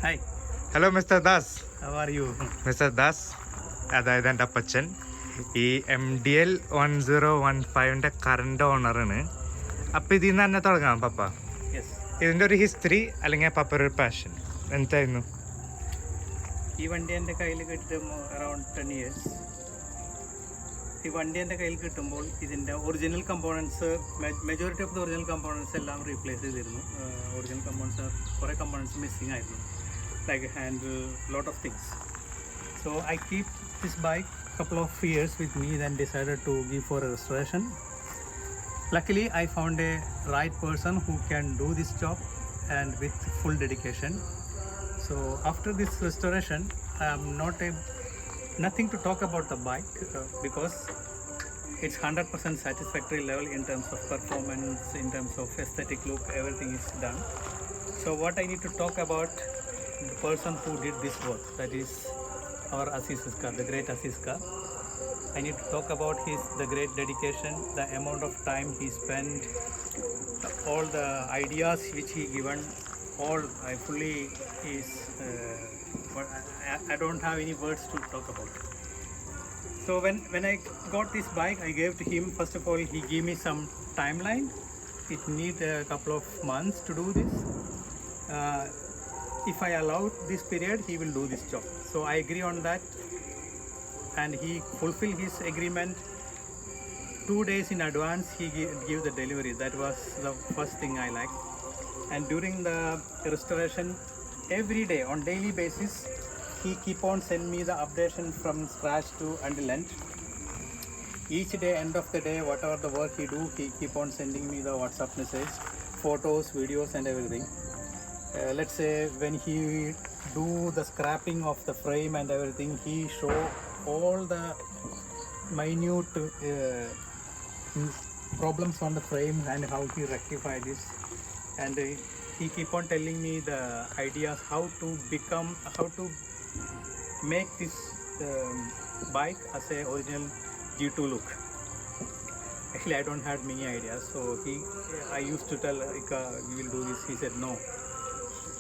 Hi, hello mister Das. how are you? Mister Das, അതായത് എൻ്റെ അപ്പച്ചൻ ഈ MDL 1015 കറണ്ട് ഓണറാണ്. അപ്പം ഇതിൽ നിന്ന് തന്നെ തുടങ്ങാം പപ്പ. Yes. ഇതിൻ്റെ ഒരു ഹിസ്റ്ററി അല്ലെങ്കിൽ പപ്പ ഒരു പാഷൻ എന്തായിരുന്നു? ഈ വണ്ടി എൻ്റെ കയ്യിൽ കിട്ടുമ്പോൾ അറൗണ്ട് 10 years. ഈ വണ്ടി എൻ്റെ കയ്യിൽ കിട്ടുമ്പോൾ ഇതിൻ്റെ original components majority of the original components എല്ലാം റീപ്ലേസ് ചെയ്തിരുന്നു. ഒറിജിനൽ കമ്പോണൻസ് കുറേ കമ്പോണൻസ് മിസ്സിങ് ആയിരുന്നു, like handle lot of things. So I keep this bike couple of years with me, then decided to give for a restoration. Luckily I found a right person who can do this job and with full dedication. So after this restoration I am nothing to talk about the bike because it's 100% satisfactory level in terms of performance, in terms of aesthetic look, everything is done. So what I need to talk about the person who did this work, that is our Aziz Iskar, the great Aziz Iskar. I need to talk about the great dedication, the amount of time he spent, all the ideas which he given, all I fully is. But I don't have any words to talk about. So when I got this bike, I gave to him. First of all, he gave me some timeline. It need a couple of months to do this. If I allow this period, he will do this job. So I agree on that, and he fulfilled his agreement. 2 days in advance, he give the delivery. That was the first thing I liked. And during the restoration, every day on daily basis, he keep on send me the updation from scratch to until end. Each day, end of the day, whatever the work he do, he keep on sending me the WhatsApp message, photos, videos, and everything. Let's say when he do the scrapping of the frame and everything, he show all the minute problems on the frame and how he rectify this. And he keep on telling me the ideas how to make this bike as a original G2 look. Actually I don't have many ideas, so I used to tell Ika, we will do this. He said no,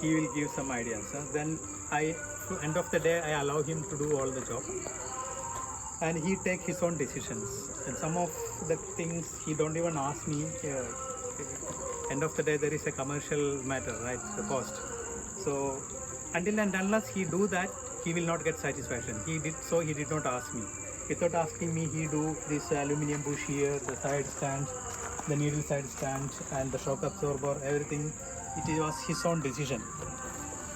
he will give some ideas. Then end of the day I allow him to do all the job, and he take his own decisions. And some of the things he don't even ask me. End of the day there is a commercial matter, right? The cost. So until and unless he do that, he will not get satisfaction. He did not ask me. Without asking me, he do this aluminum bush here, the side stand, the needle side stand, and the shock absorber, everything. It was his own decision.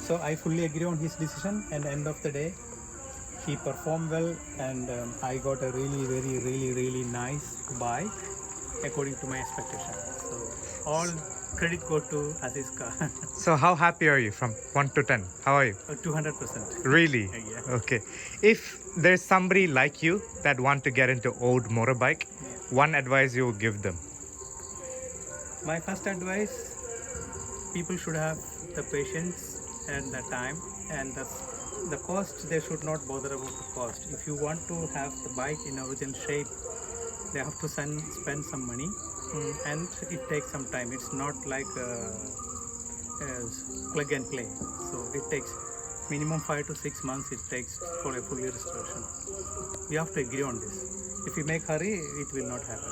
So I fully agree on his decision, and end of the day he performed well, and I got a really nice bike according to my expectation. So all credit go to Aziz Khan. So how happy are you from 1 to 10? How are you? 200%. Really? Yeah. Okay. If there's somebody like you that want to get into old motorbike, one advice you would give them? My first advice, people should have the patience and the time, and the cost, they should not bother about the cost. If you want to have the bike in original shape, they have to spend some money, and it takes some time. It's not like plug and play. So it takes minimum 5 to 6 months it takes for a fully restoration. We have to agree on this. If you make hurry, it will not happen.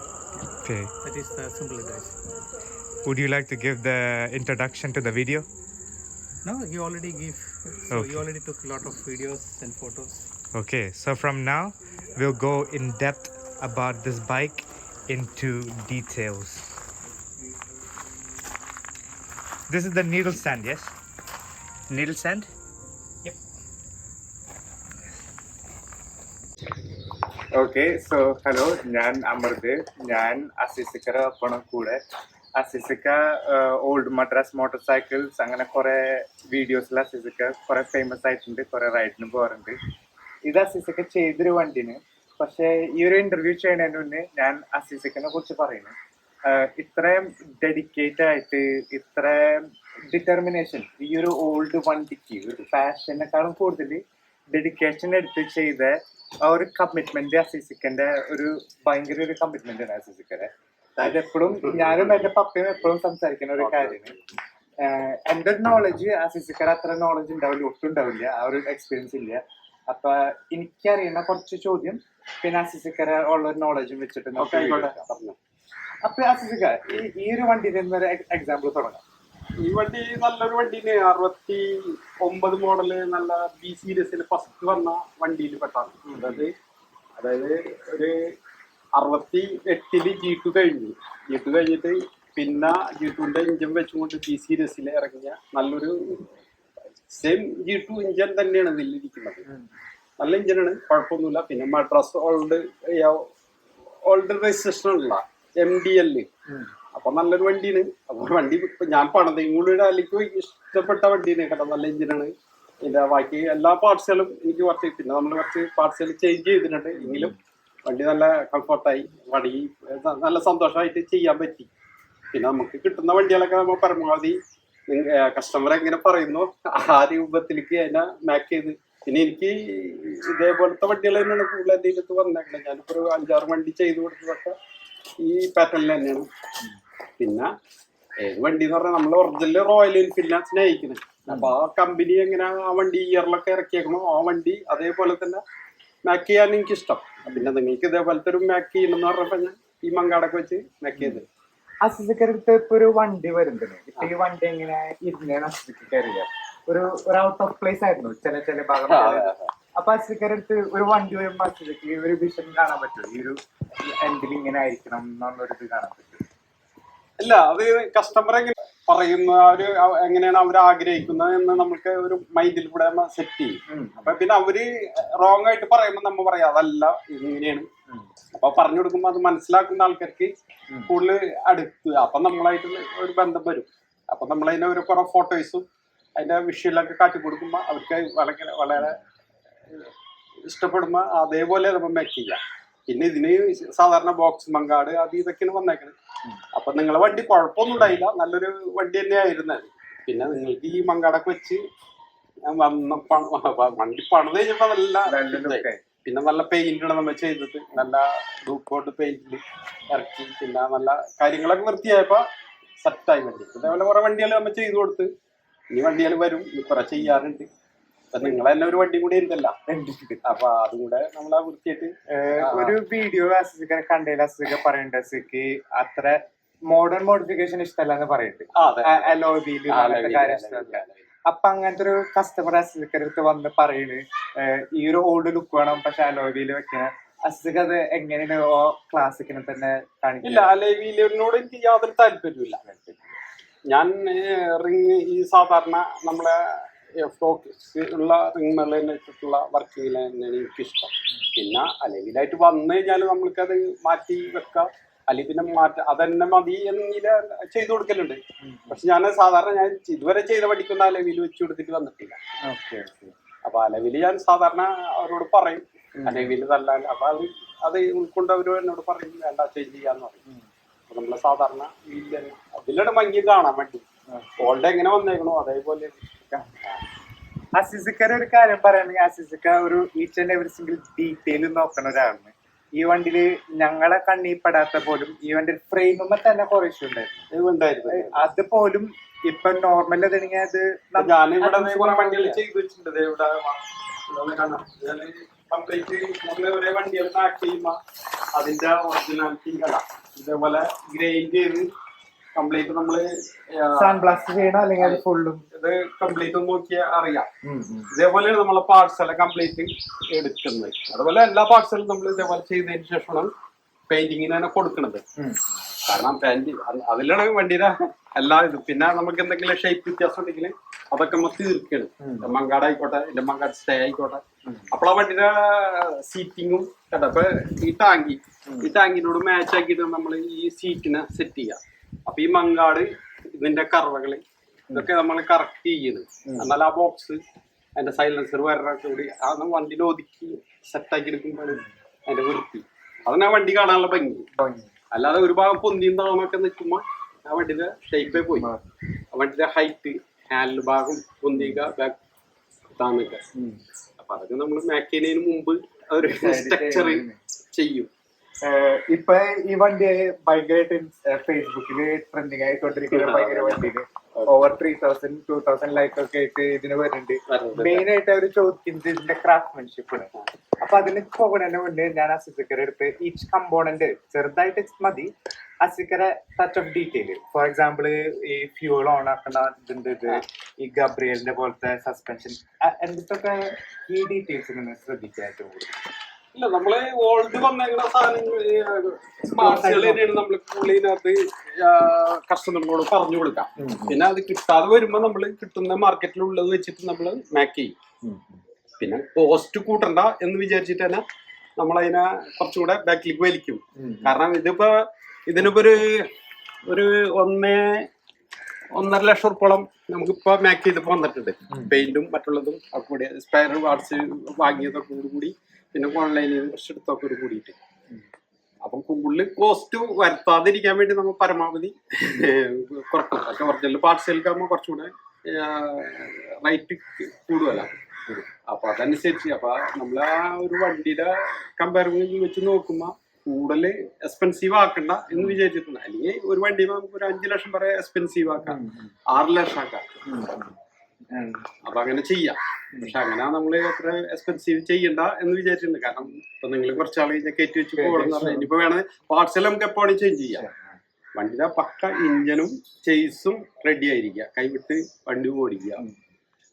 Okay. That is the simple advice. Would you like to give the introduction to the video? No, you already give. So Okay. you already took a lot of videos and photos. Okay, so from now we'll go in depth about this bike into details. This is the needle stand, yes? Needle stand? Yep. Okay so hello, ഞാൻ അമർദേവ്. ഞാൻ അസിസിക്കറ ഒപ്പം കൂടെ. അസിസിക്ക old Madras motor cycles അങ്ങനെ കുറെ വീഡിയോസിൽ അസിസിക്ക കുറെ famous ആയിട്ടുണ്ട്, കുറെ റൈഡിന് പോകാറുണ്ട്. ഇത് അസിസിക്ക ചെയ്തൊരു വണ്ടിന്. പക്ഷെ ഈ ഒരു ഇന്റർവ്യൂ ചെയ്യുന്നതിന് മുന്നേ ഞാൻ അസിസിക്കിനെ കുറിച്ച് പറയുന്നു. ഇത്രയും ഡെഡിക്കേറ്റ് ആയിട്ട്, ഇത്രയും ഡിറ്റർമിനേഷൻ ഈ ഒരു ഓൾഡ് വണ്ടിക്ക് ഒരു പാഷനേക്കാളും കൂടുതൽ ഡെഡിക്കേഷൻ എടുത്ത് ചെയ്ത ആ ഒരു കമ്മിറ്റ്മെന്റ് അസിസിക്കന്റെ ഒരു ഭയങ്കര ഒരു കമ്മിറ്റ്മെന്റ് ആണ് അസിസിക്കന്റെ. അതെപ്പോഴും ഞാനും എന്റെ പപ്പയും എപ്പോഴും സംസാരിക്കുന്ന ഒരു കാര്യമാണ്. എന്റെ ഒരു നോളജ് അസിസിക്കർ അത്ര നോളജ് ഉണ്ടാവില്ല, ഒട്ടും ഉണ്ടാവില്ല, ആ ഒരു എക്സ്പീരിയൻസ് ഇല്ല. അപ്പൊ എനിക്കറിയുന്ന കുറച്ച് ചോദ്യം പിന്നെ അസിസിക്കർ ഉള്ള ഒരു നോളജും വെച്ചിട്ട് പറഞ്ഞു. അപ്പൊ അസിസിക്ക ഈ ഒരു വണ്ടിയിൽ ഒരു എക്സാമ്പിൾ തുടങ്ങാം. ഈ വണ്ടി നല്ലൊരു വണ്ടിന് 69 മോഡല് നല്ല ബി സീരീസിൽ ഫസ്റ്റ് വന്ന വണ്ടിയിൽ പെട്ടാണ്. അതായത് ഒരു 68 G2 കഴിഞ്ഞു. G2 കഴിഞ്ഞിട്ട് പിന്നെ G2ന്റെ ഇഞ്ചൻ വെച്ചുകൊണ്ട് ബി സീരീസിൽ ഇറങ്ങിയ നല്ലൊരു സെയിം G2 ഇഞ്ചൻ തന്നെയാണ് ഇതിലിരിക്കുന്നത്. നല്ല ഇഞ്ചനാണ്, കുഴപ്പമൊന്നുമില്ല. പിന്നെ മദ്രാസ് ഓൾഡ് രജിസ്ട്രേഷൻ ഉള്ള MDL. അപ്പൊ നല്ലൊരു വണ്ടിയാണ്. അപ്പൊ വണ്ടി ഞാൻ പണിതയും കൂടി എനിക്ക് ഇഷ്ടപ്പെട്ട വണ്ടിയാണ് കേട്ടോ. നല്ല എഞ്ചിനാണ്. ഇതിന്റെ ബാക്കി എല്ലാ പാർട്സുകളും എനിക്ക് കുറച്ച്, പിന്നെ നമ്മൾ കുറച്ച് പാർട്സുകൾ ചേഞ്ച് ചെയ്തിട്ടുണ്ട്. എങ്കിലും വണ്ടി നല്ല കംഫർട്ടായി, വണ്ടി നല്ല സന്തോഷമായിട്ട് ചെയ്യാൻ പറ്റി. പിന്നെ നമുക്ക് കിട്ടുന്ന വണ്ടികളൊക്കെ നമ്മൾ പരമാവധി കസ്റ്റമർ എങ്ങനെ പറയുന്നു ആ രൂപത്തിലേക്ക് അതിനെ മാക്ക് ചെയ്ത്. പിന്നെ എനിക്ക് ഇതേപോലത്തെ വണ്ടികൾ തന്നെയാണ് കൂടുതൽ എൻ്റെ ഇതിനകത്ത് വന്നേക്കുന്നത്. ഞാനിപ്പോൾ ഒരു 5-6 വണ്ടി ചെയ്ത് കൊടുത്തതൊക്കെ ഈ പാറ്റേണിൽ തന്നെയാണ്. പിന്നെ ഏത് വണ്ടി എന്ന് പറഞ്ഞാൽ നമ്മൾ ഒറിജിനൽ റോയൽ എൻഫീൽഡിനെ സ്നേഹിക്കുന്നത്. അപ്പൊ ആ കമ്പനി എങ്ങനെ ആ വണ്ടി ഇയറിലൊക്കെ ഇറക്കിയേക്കണോ ആ വണ്ടി അതേപോലെ തന്നെ മാക്ക് ചെയ്യാൻ എനിക്കിഷ്ടം. പിന്നെ നിങ്ങൾക്ക് ഇതേപോലത്തെ ഒരു മാക്ക് ചെയ്യണമെന്ന് പറഞ്ഞപ്പോ ഞാൻ ഈ മങ്കാടൊക്കെ വെച്ച് മാക്ക് ചെയ്ത്. അസിസിക്കടുത്ത് ഇപ്പൊ ഒരു വണ്ടി വരുന്നുണ്ട്. ഇപ്പൊ ഈ വണ്ടി എങ്ങനെ ഇരുന്നേന്ന് അസിസിക്ക് അറിയാം. ഒരു ഔട്ട് ഓഫ് പ്ലേസ് ആയിരുന്നു ചില ഭാഗം. അപ്പൊ അസിസിക്കടുത്ത് ഒരു വണ്ടി വരുമ്പോ അസിസിക്ക് ഒരു വിഷൻ കാണാൻ പറ്റും, ഈ ഒരു എൻഡിൽ ഇങ്ങനെ ആയിരിക്കണം എന്നൊരു ഇത് കാണാൻ പറ്റും. അല്ല, അത് കസ്റ്റമർ എങ്ങനെ പറയുന്ന ഒരു എങ്ങനെയാണ് അവർ ആഗ്രഹിക്കുന്നത് എന്ന് നമുക്ക് ഒരു മൈൻഡിൽ കൂടെ സെറ്റ് ചെയ്യും. അപ്പൊ പിന്നെ അവര് റോങ് ആയിട്ട് പറയുമ്പോൾ നമ്മൾ പറയാം അതല്ല ഇങ്ങനെയാണ്. അപ്പൊ പറഞ്ഞു കൊടുക്കുമ്പോൾ അത് മനസ്സിലാക്കുന്ന ആൾക്കാർക്ക് കൂടുതൽ അടുത്ത് അപ്പൊ നമ്മളായിട്ട് ഒരു ബന്ധം വരും. അപ്പൊ നമ്മളതിനെ ഒരു കുറെ ഫോട്ടോസും അതിന്റെ വിഷ്വലൊക്കെ കാട്ടി കൊടുക്കുമ്പോൾ അവർക്ക് വളരെ വളരെ ഇഷ്ടപ്പെടുമ്പോ അതേപോലെ നമ്മൾ മേക്ക് ചെയ്യാം. പിന്നെ ഇതിന് സാധാരണ ബോക്സ് മങ്കാട് അത് ഇതൊക്കെയാണ് വന്നേക്കുന്നത്. അപ്പൊ നിങ്ങളെ വണ്ടി കുഴപ്പമൊന്നും ഉണ്ടായില്ല, നല്ലൊരു വണ്ടി തന്നെയായിരുന്നത്. പിന്നെ നിങ്ങൾക്ക് ഈ മങ്കാടൊക്കെ വെച്ച് വണ്ടി പണിത് കഴിഞ്ഞപ്പോ നല്ല പിന്നെ നല്ല പെയിന്റാണ് നമ്മൾ ചെയ്തത്. നല്ല ഡൂക്കോട്ട് പെയിന്റിൽ ഇറക്കി പിന്നെ നല്ല കാര്യങ്ങളൊക്കെ വൃത്തിയായപ്പോ സെറ്റായി വണ്ടി. ഇതേപോലെ കുറെ വണ്ടികൾ നമ്മൾ ചെയ്തു കൊടുത്ത് ഇനി വണ്ടികൾ വരും, കുറെ ചെയ്യാറുണ്ട്. അപ്പൊ നിങ്ങൾ തന്നെ ഒരു വണ്ടി കൂടി ഉണ്ടല്ല, അപ്പൊ അതും കൂടെ നമ്മളാ വൃത്തിയായിട്ട് ഒരു വീഡിയോ കണ്ടതിൽ അസിക പറയുന്നുണ്ട് അത്ര മോഡേൺ മോഡിഫിക്കേഷൻ ഇഷ്ടമല്ല എന്ന് പറയുന്നുണ്ട്. അപ്പൊ അങ്ങനത്തെ ഒരു കസ്റ്റമർ അസിക്കടുത്ത് വന്ന് പറയുന്നത് ഈ ഒരു ഓൾഡ് ലുക്ക് വേണം പക്ഷെ അലോവിയിൽ വെക്കണ അസിക അത് എങ്ങനെയാണ് ക്ലാസിക്കിനെ തന്നെ കാണിക്കില്ല. ഇല്ല, അലോവിയിലിനോട് എനിക്ക് യാതൊരു താല്പര്യമില്ല. ഞാൻ റിങ് ഈ സാധാരണ നമ്മളെ ഉള്ള റിങ് വെച്ചിട്ടുള്ള വർക്കിങ്ങിൽ തന്നെയാണ് എനിക്കിഷ്ടം. പിന്നെ അലവിലായിട്ട് വന്നു കഴിഞ്ഞാൽ നമ്മൾക്കത് മാറ്റി വെക്കാം, അല്ലെങ്കിൽ പിന്നെ അതന്നെ മതി എന്നില്ല ചെയ്തു കൊടുക്കലുണ്ട്. പക്ഷെ ഞാൻ സാധാരണ ഞാൻ ഇതുവരെ ചെയ്ത പഠിക്കുന്ന അലവിൽ വെച്ച് കൊടുത്തിട്ട് വന്നിട്ടില്ല. അപ്പൊ അലവിൽ ഞാൻ സാധാരണ അവരോട് പറയും അലവിൽ നല്ല, അപ്പൊ അത് ഉൾക്കൊണ്ട് അവർ എന്നോട് പറയും വേണ്ട ചേഞ്ച് ചെയ്യാന്ന് പറയും. അപ്പൊ നമ്മള് സാധാരണ അതിലൂടെ ഭംഗി കാണാൻ വേണ്ടി ഓൾഡ് എങ്ങനെ വന്നേക്കണോ അതേപോലെ. അസിസിക്കർ ഒരു കാര്യം പറയുകയാണെങ്കിൽ അസിസിക്ക ഒരു each and every single detail നോക്കുന്ന ഒരാളാണ്. ഈ വണ്ടിയില് ഞങ്ങളെ കണ്ണീ പെടാത്ത പോലും ഈ വണ്ടി ഫ്രെയിമുമ്പോ തന്നെ കുറെ ഇഷ്യൂ ഉണ്ടായിരുന്നു. അതുപോലും ഇപ്പൊ നോർമൽ അതാണെങ്കിൽ അത് ഞാനിവിടെ കുറെ വണ്ടികൾ ചെയ്തു വെച്ചിട്ടുണ്ട്. കംപ്ലീറ്റ് ഒരേ വണ്ടികൾ പാക്ക് ചെയ്യുമ്പോ അതിന്റെ ഒറിജിനാലിറ്റി അല്ല ഇതേപോലെ ഗ്രൈൻഡ് ചെയ്ത് കംപ്ലീറ്റ് നമ്മള് സാൻബ്ലാസ്റ്റ് ചെയ്യണം അല്ലെങ്കിൽ അത് ഫുള്ളും ഇത് കംപ്ലീറ്റ് നോക്കിയാൽ അറിയാം. ഇതേപോലെയാണ് നമ്മളെ പാർട്സ് എല്ലാം കംപ്ലീറ്റ് എടുക്കുന്നത്. അതുപോലെ എല്ലാ പാർട്സുകളും നമ്മൾ ഇതേപോലെ ചെയ്തതിന് ശേഷമാണ് പെയിന്റിങ്ങിന് തന്നെ കൊടുക്കുന്നത്. കാരണം പെയിന്റ് അതിലാണ് വണ്ടിയുടെ എല്ലാ ഇതും. പിന്നെ നമുക്ക് എന്തെങ്കിലും ഷേപ്പ് വ്യത്യാസം ഉണ്ടെങ്കിൽ അതൊക്കെ നമ്മൾ തീർക്കണം. മങ്കാട് ആയിക്കോട്ടെ, എന്റെ മങ്കാട് സ്റ്റേ ആയിക്കോട്ടെ. അപ്പോൾ ആ വണ്ടിയുടെ സീറ്റിങ്ങും കേട്ടോ. അപ്പൊ ഈ ടാങ്കിനോട് മാച്ച് ആക്കിയിട്ട് നമ്മൾ ഈ സീറ്റിനെ സെറ്റ് ചെയ്യാം. അപ്പൊ ഈ മങ്കാട് ഇതിന്റെ കറവകള് ഇതൊക്കെ നമ്മൾ കറക്റ്റ് ചെയ്യുന്നത്. എന്നാൽ ആ ബോക്സ് അതിന്റെ സൈലൻസർ വരണ കൂടി ആ വണ്ടിയിൽ ഒതുക്കി സെറ്റാക്കി എടുക്കുമ്പോൾ അതിന്റെ വൃത്തി അതിനാ വണ്ടി കാണാനുള്ള ഭംഗി. അല്ലാതെ ഒരു ഭാഗം പൊന്തിയും താമൊക്കെ നിൽക്കുമ്പോ ആ വണ്ടിയുടെ ഷേപ്പേ പോയി. ആ വണ്ടിയുടെ ഹൈറ്റ് ഹാൻഡിൽ ഭാഗം പൊന്തിക ബാക്ക് താമൊക്കെ. അപ്പൊ അതൊക്കെ നമ്മൾ മാക്ക് ചെയ്യുന്നതിന് മുമ്പ് അതൊരു സ്ട്രക്ചർ ചെയ്യും. ഇപ്പൊ ഈ വണ്ടി ഭയങ്കരമായിട്ട് ഫേസ്ബുക്കില് ട്രെൻഡിങ് ആയിക്കൊണ്ടിരിക്കുന്ന ഭയങ്കര വണ്ടിയില് ഓവർ 3000-2000 ലൈക്ക് ഒക്കെ ആയിട്ട് ഇതിന് വരുന്നുണ്ട്. മെയിൻ ആയിട്ട് അവർ ചോദിക്കുന്നത് ഇതിന്റെ ക്രാഫ്റ്റ്മാൻഷിപ്പ് ആണ്. അപ്പൊ അതിന് പോകുന്നതിന് മുന്നേ ഞാൻ അസിസിക്കറെ അടുത്ത് ഈച്ച് കമ്പോണന്റ് ചെറുതായിട്ട് മതി, അസിക്കറെ touch of detail. For example ഈ ഫ്യൂൾ ഓൺ ആക്കേണ്ട ഇതിന്റെ ഇത്, ഈ ഗബ്രിയലിന്റെ പോലത്തെ സസ്പെൻഷൻ, എന്തൊക്കെ ഈ ഡീറ്റെയിൽസ് നിങ്ങൾ ശ്രദ്ധിക്കുക ഏറ്റവും കൂടുതൽ. ഇല്ല, നമ്മള് ഓൾഡ് വന്നേക്കുന്ന സാധനങ്ങൾ പാർട്സുകൾ തന്നെയാണ് നമ്മൾ കൂടുതലിനകത്ത് കസ്റ്റമറിനോട് പറഞ്ഞു കൊടുക്കാം. പിന്നെ അത് കിട്ടാതെ വരുമ്പോ നമ്മൾ കിട്ടുന്ന മാർക്കറ്റിലുള്ളത് വെച്ചിട്ട് നമ്മൾ മാക്ക് ചെയ്യും. പിന്നെ കോസ്റ്റ് കൂട്ടണ്ട എന്ന് വിചാരിച്ചിട്ട് തന്നെ നമ്മളതിനെ കുറച്ചുകൂടെ ബാക്കിലേക്ക് വലിക്കും. കാരണം ഇതിനിപ്പോ ഒരു 1.5 ലക്ഷം ഉറുപ്പോളം നമുക്കിപ്പോ മാക്ക് ചെയ്തപ്പോ വന്നിട്ടുണ്ട്. പെയിന്റും മറ്റുള്ളതും ഒക്കെ കൂടി, സ്പെയർ പാർട്സ് വാങ്ങിയതൊക്കെ കൂടി, പിന്നെ ഓൺലൈനിൽ നിന്ന് കുറച്ച് എടുത്തൊക്കെ കൂടിയിട്ട്. അപ്പം കൂടുതൽ കോസ്റ്റ് വരുത്താതിരിക്കാൻ വേണ്ടി നമ്മൾ പരമാവധി കുറക്കും. പക്ഷെ ഒറിജിനൽ പാർട്സ് എടുക്കുമ്പോൾ കുറച്ചുകൂടെ റേറ്റ് കൂടുതല. അപ്പൊ അതനുസരിച്ച് അപ്പൊ നമ്മൾ ആ ഒരു വണ്ടിയുടെ കമ്പാരിസൺ വെച്ച് നോക്കുമ്പോ കൂടുതൽ എക്സ്പെൻസീവ് ആക്കണ്ട എന്ന് വിചാരിച്ചിട്ടുണ്ട്. അല്ലെങ്കിൽ ഒരു വണ്ടി നമുക്ക് ഒരു 5 ലക്ഷം വരെ എക്സ്പെൻസീവ് ആക്കാം, 6 ലക്ഷം ആക്കാം. അപ്പൊ അങ്ങനെ ചെയ്യാം. പക്ഷെ അങ്ങനെ നമ്മൾ അത്ര എക്സ്പെൻസീവ് ചെയ്യണ്ട എന്ന് വിചാരിച്ചിട്ടുണ്ട്. കാരണം ഇപ്പൊ നിങ്ങൾ കുറച്ചാൾ കഴിഞ്ഞാൽ കയറ്റി വെച്ച് പോകണം. ഇനിയിപ്പോ വേണേ പാർട്സ് നമുക്ക് എപ്പോഴും ചേഞ്ച് ചെയ്യാം. വണ്ടിയുടെ പക്ക ഇഞ്ചനും ചേസും റെഡി ആയിരിക്കുക, കൈവിട്ട് വണ്ടി ഓടിക്കുക.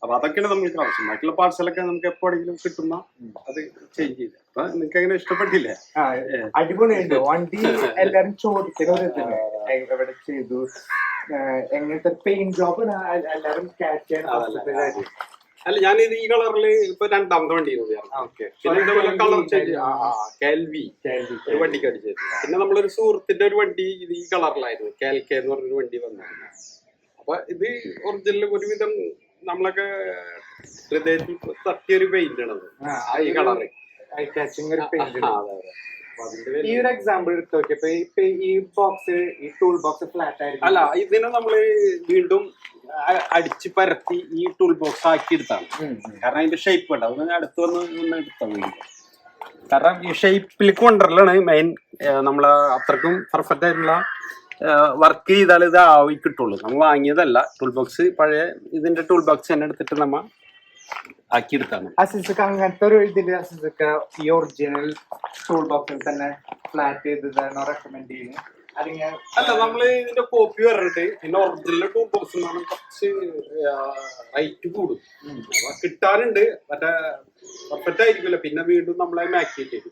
അപ്പൊ അതൊക്കെയാണ് നമ്മൾക്ക് ആവശ്യം. ബാക്കിയുള്ള പാർട്സലൊക്കെ നമുക്ക് എപ്പോഴെങ്കിലും കിട്ടുന്ന അത് ചേഞ്ച് ചെയ്ത്. അപ്പൊ നിങ്ങൾക്ക് അങ്ങനെ ഇഷ്ടപ്പെട്ടില്ലേ? അടിപൊളിയുണ്ട് വണ്ടി. എല്ലാരും ചോദിക്കുന്ന എവിടെ ചെയ്തു, എങ്ങനത്തെ പെയിന്റ് ജോബ് എല്ലാരും ക്യാച്ച് ചെയ്യാൻ. അല്ല, ഞാനിത് ഈ കളറിൽ ഇപ്പൊ 2ാമത്തെ വണ്ടി പിന്നെ ഇതേപോലെ കളർ ചേഞ്ച് കാൽവി ഒരു വണ്ടിക്ക് അടിച്ചത്. പിന്നെ നമ്മളൊരു സുഹൃത്തിന്റെ ഒരു വണ്ടി ഇത് ഈ കളറിലായിരുന്നു, കാൽക്കെ എന്ന് പറഞ്ഞൊരു വണ്ടി വന്നായിരുന്നു. അപ്പൊ ഇത് ഒറിജിനൽ ഒരുവിധം നമ്മളൊക്കെ ഹൃദയത്തിൽ തട്ടിയൊരു പെയിന്റ് ആണത്, ഈ കളറ്. ഈ ഒരു എക്സാമ്പിൾ എടുത്ത് നോക്കിയപ്പോ ഈ ബോക്സ്, ഈ ടൂൾ ബോക്സ് ഫ്ലാറ്റ് ആയിരുന്നു. അല്ല, ഇതിനെ നമ്മള് വീണ്ടും അടിച്ച് പരത്തി ഈ ടൂൾ ബോക്സ് ആക്കി എടുത്താണ്. കാരണം അതിന്റെ ഷേപ്പ് ഉണ്ട്, അതൊന്ന് അടുത്ത് വന്ന് എടുത്താൽ വേണ്ടി. കാരണം ഈ ഷേപ്പിൽ കൊണ്ടുവരലാണ് മെയിൻ. നമ്മള് അത്രക്കും പെർഫെക്റ്റ് ആയിട്ടുള്ള വർക്ക് ചെയ്താൽ ഇത് ആവി കിട്ടുള്ളൂ. നമ്മൾ വാങ്ങിയതല്ല ടൂൾ ബോക്സ്, പഴയ ഇതിന്റെ ടൂൾ ബോക്സ് തന്നെ എടുത്തിട്ട് നമ്മ ആക്കിയെടുത്താണ്. അസിസക്ക അങ്ങനത്തെ ഒരു ഇതില് അസിസക്ക ഈ ഒറിജിനൽ ടൂൾ ബോക്സിൽ തന്നെ ഫ്ലാറ്റ് ചെയ്തതാണോ റെക്കമെൻഡ് ചെയ്യുന്നത്? അല്ല, നമ്മള് ഇതിന്റെ കോപ്പി വരണ്ട്. പിന്നെ ഒറിജിനൽ ടൂൾ ബോക്സ് കുറച്ച് റേറ്റ് കൂടും. അപ്പൊ കിട്ടാനുണ്ട്, മറ്റേ പെർഫെക്റ്റ് ആയിരിക്കില്ല. പിന്നെ വീണ്ടും നമ്മളെ മാക്ക് ചെയ്ത്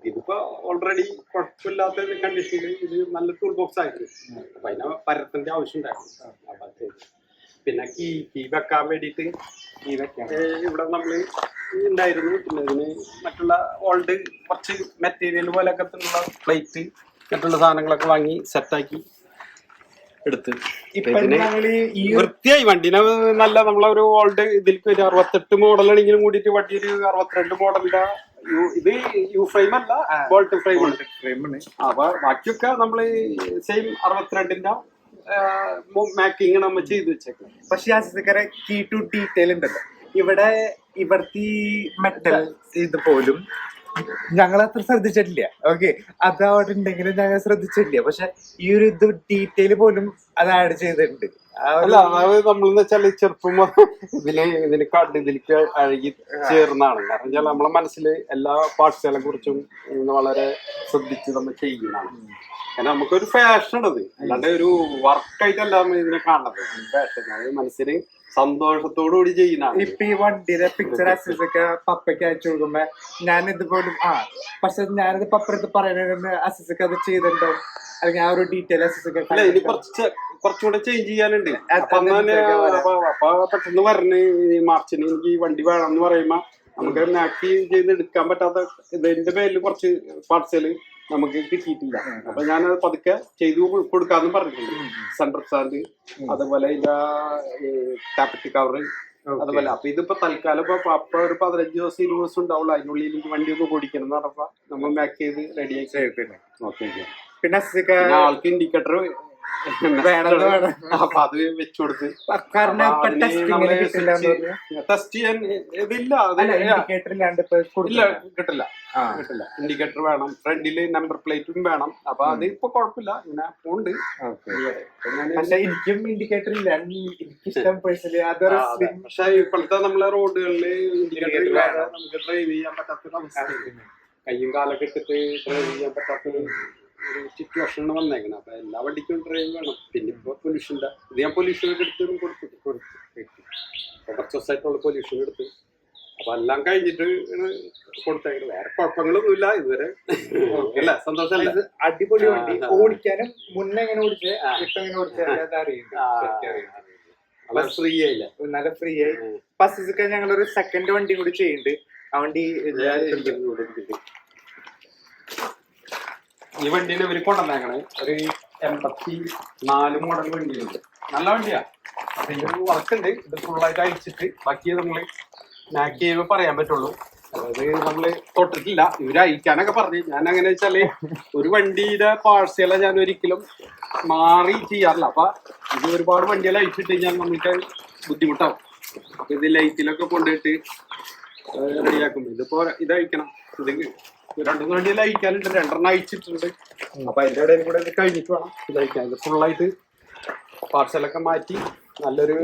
ഇതിപ്പോ ഓൾറെഡി കുഴപ്പമില്ലാത്ത കണ്ടീഷനിൽ ഇത് നല്ല ടൂൾ ബോക്സ് ആയിരുന്നു. അപ്പൊ അതിനെ പരത്തേണ്ട ആവശ്യം ഉണ്ടായിരുന്നു. അപ്പൊ പിന്നെ കീ വെക്കാൻ വേണ്ടിയിട്ട് ഇവിടെ നമ്മള് ഉണ്ടായിരുന്നു. പിന്നെ ഇതിന് മറ്റുള്ള ഓൾഡ് കുറച്ച് മെറ്റീരിയൽ പോലെയൊക്കെ ഉള്ള പ്ലേറ്റ് മറ്റുള്ള സാധനങ്ങളൊക്കെ വാങ്ങി സെറ്റാക്കി എടുത്ത് വൃത്തിയായി. വണ്ടിനെ നല്ല നമ്മളൊരു ഓൾഡ് ഇതിലേക്ക് ഒരു 68 മോഡലാണെങ്കിലും കൂടിയിട്ട് വണ്ടി ഒരു 62 മോഡലിന്റെ ഇത് യു ഫ്രെയിം അല്ല, ബോൾട്ട് ഫ്രെയിം. അപ്പൊ ബാക്കിയൊക്കെ നമ്മള് സെയിം 62ന്റെ മാക്കിങ് നമ്മൾ ചെയ്ത് വെച്ചേക്കും. പക്ഷെ അസിസക്കറെ കീ ടു ഡീറ്റെയിൽ ഉണ്ടല്ലോ ഇവിടെ. ഇവിടുത്തെ മെറ്റൽ ഇത് പോലും ഞങ്ങൾ അത്ര ശ്രദ്ധിച്ചിട്ടില്ല. ഓക്കെ, അത് അവിടെ ഉണ്ടെങ്കിലും ഞങ്ങൾ ശ്രദ്ധിച്ചിട്ടില്ല. പക്ഷെ ഈ ഒരു ഇത് ഡീറ്റെയിൽ പോലും അത് ആഡ് ചെയ്തിട്ടുണ്ട്. അല്ല, അതായത് നമ്മളെന്ന് വെച്ചാൽ ചെറുപ്പം ഇതിലേക്ക് അഴുകി ചേർന്നാണ്. കാരണം വെച്ചാൽ നമ്മളെ മനസ്സിൽ എല്ലാ പാർട്സുകളെ കുറിച്ചും വളരെ ശ്രദ്ധിച്ച് നമ്മൾ ചെയ്യുന്നതാണ്. കാരണം നമുക്കൊരു ഫാഷൻ അത്, അല്ലാണ്ട് ഒരു വർക്കായിട്ടല്ല നമ്മൾ ഇതിനെ കാണുന്നത്. ഫാഷൻ അത് മനസ്സിന് സന്തോഷത്തോടു കൂടി ചെയ്യുന്നതാണ്. ഇപ്പൊ ഈ വണ്ടിയുടെ പിക്ചർ അസിസൊക്കെ പപ്പയ്ക്ക് അയച്ചു കൊടുക്കുമ്പോ ഞാൻ ഇതുപോലും പക്ഷെ ഞാനിത് പപ്പടുത്ത് പറയുന്നത് അസിസൊക്കെ അത് ചെയ്തിട്ടുണ്ടോ, അല്ലെങ്കിൽ ആ ഒരു ഡീറ്റെയിൽ അസിസൊക്കെ അല്ല, ഇനി കുറച്ചുകൂടെ ചേഞ്ച് ചെയ്യാനുണ്ട്. അപ്പൊ പെട്ടെന്ന് പറഞ്ഞ് മാർച്ചിന് എനിക്ക് ഈ വണ്ടി വേണം എന്ന് പറയുമ്പോ നമുക്ക് മാക്ക് ചെയ്ത് എടുക്കാൻ പറ്റാത്ത ഇതിന്റെ പേരിൽ കുറച്ച് പാർട്സുകൾ നമുക്ക് കിട്ടിയിട്ടില്ല. അപ്പൊ ഞാനത് പതുക്കെ ചെയ്തു കൊടുക്കാന്ന് പറഞ്ഞിട്ടുണ്ട്. സെൻട്രൽ സ്റ്റാൻഡ്, അതുപോലെ ഇതിന്റെ ടാപ്പറ്റ് കവർ, അതുപോലെ. അപ്പൊ ഇതിപ്പോ തൽക്കാലം ഇപ്പൊ ഒരു 15 ദിവസം 20 ദിവസം ഉണ്ടാവുള്ളൂ. അതിനുള്ളിൽ എനിക്ക് വണ്ടി ഒന്ന് ഓടിക്കണം എന്ന് പറഞ്ഞപ്പോ നമ്മൾ മാക്ക് ചെയ്ത് റെഡിയാക്കി. പിന്നെ ആൾക്ക് ഇൻഡിക്കേറ്റർ അപ്പൊ അത് വെച്ചു കൊടുത്ത് കാരണം ഇപ്പൊ അതിന് testing ന് നമ്മള് കിട്ടില്ല എന്ന് switch പറഞ്ഞു. ടെസ്റ്റ് ചെയ്യാൻ ഇതില്ല, അത് ഇൻഡിക്കേറ്റർ ഇല്ലാണ്ട് ഇപ്പൊ ഇല്ല, കിട്ടില്ല. ഇൻഡിക്കേറ്റർ വേണം, ഫ്രണ്ടില് നമ്പർ പ്ലേറ്റും വേണം. അപ്പൊ അത് ഇപ്പൊ കുഴപ്പമില്ല, ഇങ്ങനെ ഉണ്ട്. പക്ഷെ എനിക്കും ഇൻഡിക്കേറ്റർ ഇല്ല, എനിക്കിഷ്ടം പേഴ്സണലി അതൊരു പക്ഷെ ഇപ്പോഴത്തെ നമ്മളെ റോഡുകളില് ഇൻഡിക്കേറ്റർ ഇല്ലാതെ നമുക്ക് ഡ്രൈവ് ചെയ്യാൻ പറ്റാത്ത അവസ്ഥ, കയ്യും കാലൊക്കെ ഇട്ടിട്ട് ഡ്രൈവ് ചെയ്യാൻ പറ്റാത്ത ഒരു സിറ്റുവേഷനാണ് വന്നേക്കുന്നത്. അപ്പൊ എല്ലാ വണ്ടിക്കും ഡ്രൈവ് വേണം. പിന്നെ ഇപ്പൊ പൊല്യൂഷന്റെ ഇത് ഞാൻ പൊല്യൂഷൻ എടുത്ത് കൊടുത്തു കുറച്ച് ദിവസമായിട്ടുള്ള പൊല്യൂഷൻ എടുത്ത്. അപ്പൊ എല്ലാം കഴിഞ്ഞിട്ട് കൊടുത്തേക്കുന്നത്. വേറെ കുഴപ്പങ്ങളൊന്നുമില്ല ഇതുവരെ. അല്ല, സന്തോഷമല്ലേ? അടിപൊളി വണ്ടി. ഓടിക്കാനും മുന്നേ എങ്ങനെ ഓടിച്ചത് ഇപ്പൊ എങ്ങനെ ഓടിച്ചത് അറിയുന്നത് നല്ല ഫ്രീ ആയില്ല, നല്ല ഫ്രീ ആയി. ബസ്സൊക്കെ ഞങ്ങളൊരു സെക്കൻഡ് വണ്ടി കൂടി ചെയ്യുന്നുണ്ട്. ആ വണ്ടി ഈ വണ്ടീനെ ഇവര് കൊണ്ടുവന്നേക്കണേ ഒരു 84 മോഡൽ വണ്ടിയുണ്ട്. നല്ല വണ്ടിയാ. അപ്പൊ ഇത് വർക്കുണ്ട്. ഇത് ഫുള്ളായിട്ട് അയച്ചിട്ട് ബാക്കി നമ്മള് നാക്ക് ചെയ്യുമ്പോൾ പറയാൻ പറ്റുള്ളൂ. അതായത് നമ്മള് തൊട്ടിട്ടില്ല. ഇവര് അയക്കാനൊക്കെ പറഞ്ഞു. ഞാൻ അങ്ങനെ വെച്ചാല് ഒരു വണ്ടിയുടെ പാഴ്സല ഞാൻ ഒരിക്കലും മാറി ചെയ്യാറില്ല. അപ്പൊ ഇത് ഒരുപാട് വണ്ടികൾ അയച്ചിട്ട് കഴിഞ്ഞാൽ നമുക്ക് ബുദ്ധിമുട്ടാവും. അപ്പൊ ഇത് ലൈറ്റിലൊക്കെ കൊണ്ടുപോയിട്ട് റെഡിയാക്കും. ഇതിപ്പോ ഇത് അയക്കണം. ഇത് 2 വണ്ടിയിൽ അയക്കാനുണ്ട്, 2 അയച്ചിട്ടുണ്ട്. അപ്പൊ അതിന്റെ ഇടയിൽ കൂടെ ഇത് കഴിഞ്ഞിട്ട് വേണം ഇത് അയക്കാൻ. ഇത് ഫുള്ളായിട്ട് പാർസലൊക്കെ മാറ്റി നല്ലൊരു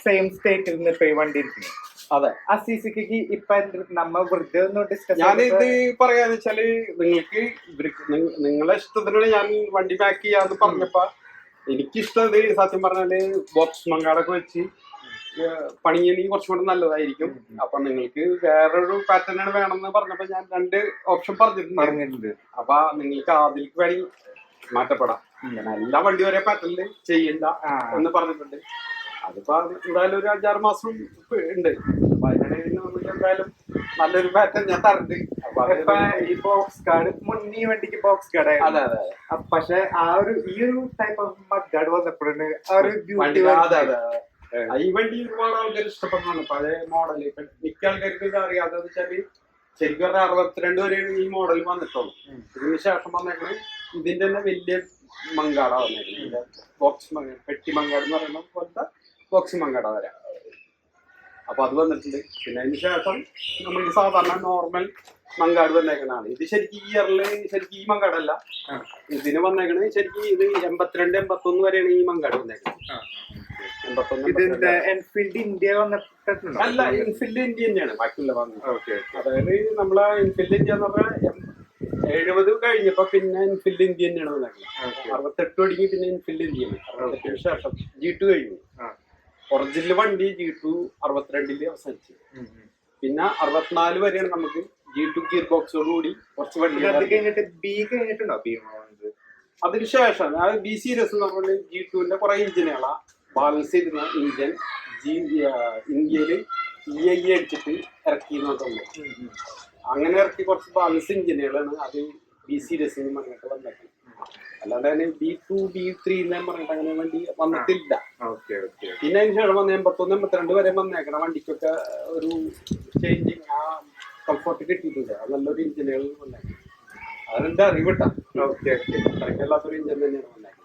സെയിം സ്റ്റേറ്റിൽ നിന്ന് ഇപ്പൊ ഈ വണ്ടി ഇരിക്കുന്നു. അതെ, ആ CCക്ക് ഇപ്പൊ നമ്മ വെറുതെ ഒന്ന് ഡിസ്കസ്. ഞാനിത് പറയാന്ന് വെച്ചാല് നിങ്ങൾക്ക് നിങ്ങളെ ഇഷ്ടത്തിനാണ് ഞാൻ വണ്ടി പാക്ക് ചെയ്യാന്ന് പറഞ്ഞപ്പോ എനിക്കിഷ്ടം ഇത് സത്യം പറഞ്ഞാല് ബോക്സ് മങ്കാടൊക്കെ വെച്ച് പണിയെങ്കിൽ കുറച്ചും കൂടെ നല്ലതായിരിക്കും. അപ്പൊ നിങ്ങൾക്ക് വേറൊരു പാറ്റേൺ വേണമെന്ന് പറഞ്ഞപ്പോ ഞാൻ 2 ഓപ്ഷൻ പറഞ്ഞിട്ടുണ്ട്. അപ്പൊ നിങ്ങൾക്ക് അതിലേക്ക് വേണമെങ്കിൽ മാറ്റപ്പെടാം. എല്ലാ വണ്ടി ഒരേ പാറ്റേണില് ചെയ്യണ്ട എന്ന് പറഞ്ഞിട്ടുണ്ട്. അതിപ്പോ എന്തായാലും ഒരു 5-6 മാസം ഉണ്ട്. അപ്പൊ അതിനിടയിൽ നമുക്ക് എന്തായാലും നല്ലൊരു പാറ്റേൺ ഞാൻ തരുന്നുണ്ട്. അപ്പൊ ഈ ബോക്സ് ഗാർഡ് മുന്നേ വണ്ടിക്ക് ബോക്സ് ഗാർഡ്. അതെ അതെ. പക്ഷെ ഈ ഒരു ടൈപ്പ് ഓഫ് മഡ് ഗാർഡ് വന്നപ്പോഴാണ് ആ ഒരു ബ്യൂട്ടി. ഈ വണ്ടി ഒരുപാട് ആൾക്കാർ ഇഷ്ടപ്പെടുന്നതാണ്. പഴയ മോഡൽ. ഇപ്പൊ മിക്ക ആൾക്കാർക്ക് ഇത് അറിയാതെ വെച്ചാല് ശരിക്കും പറഞ്ഞാൽ 62 വരെയാണ് ഈ മോഡൽ വന്നിട്ടുള്ളൂ. ഇതിന് ശേഷം വന്നേക്കണ് ഇതിന്റെ തന്നെ വലിയ മങ്കാട വന്നേക്കുന്നത്. ബോക്സ് പെട്ടി മങ്കാട് എന്ന് പറയുന്ന പോലത്തെ ബോക്സ് മങ്കാട വരാം. അപ്പൊ അത് വന്നിട്ടുണ്ട്. പിന്നെ അതിന് ശേഷം നമുക്ക് സാധാരണ നോർമൽ മങ്കാട് വന്നേക്കണതാണ്. ഇത് ശരിക്കും ഈ ഇയറില് ശരിക്കും ഈ മങ്കാടല്ല. ഇതിന് വന്നേക്കണത് ശരിക്കും ഇത് 82-81 വരെയാണ് ഈ മങ്കാട് വന്നേക്കുന്നത്. എൻഫീൽഡ് ഇന്ത്യ വന്നിട്ടുണ്ടോ? അല്ല, എൻഫീൽഡ് ഇന്ത്യ തന്നെയാണ് ബാക്കിയുള്ള വന്നത്. അതായത് നമ്മളെ എൻഫീൽഡ് ഇന്ത്യ എന്ന് പറഞ്ഞാൽ 70 കഴിഞ്ഞപ്പോ പിന്നെ എൻഫീൽഡ് ഇന്ത്യ തന്നെയാണ് വന്നേക്കുന്നത്. 68 ഒടുങ്ങി പിന്നെ എൻഫീൽഡ് ഇന്ത്യയാണ്. 68 ശേഷം G2 കഴിഞ്ഞു. ഒറിജിനൽ വണ്ടി G2 62 അവസാനിച്ചു. പിന്നെ 64 വരെയാണ് നമുക്ക് G2 ഗിയർ ബോക്സോട് കൂടി കുറച്ച് വണ്ടി കഴിഞ്ഞിട്ട് ബി കഴിഞ്ഞിട്ടുണ്ടോ? അതിനുശേഷം ബി സീരീസ് എന്ന് പറഞ്ഞാൽ G2ന്റെ കുറെ എഞ്ചിനുകളാ ബാലൻസ് ചെയ്തിരുന്ന ഇഞ്ചൻ ഇന്ത്യയില് EI അടിച്ചിട്ട് ഇറക്കി എന്നൊക്കെ. അങ്ങനെ ഇറക്കി കുറച്ച് ബാലൻസ് എഞ്ചിനുകളാണ് അത് ബി സീരീസ് പറഞ്ഞിട്ട് വന്നേക്കുന്നത്. അല്ലാണ്ട് തന്നെ B2 B3 എന്ന് പറഞ്ഞിട്ട് അങ്ങനെ വണ്ടി വന്നിട്ടില്ല. പിന്നെ അതിന് ശേഷം വന്ന് 81-82 വരെ വന്നേക്കണം. വണ്ടിക്കൊക്കെ ഒരു ചേഞ്ചിങ് ആ കംഫർട്ട് കിട്ടിയിട്ടുണ്ട്. അത് നല്ലൊരു എഞ്ചിനുകൾ വന്നേക്കണം. അതെന്റെ അറിവിട്ടാ. എല്ലാത്തൊരു എഞ്ചിൻ തന്നെയാണ് വന്നേക്കുന്നത്.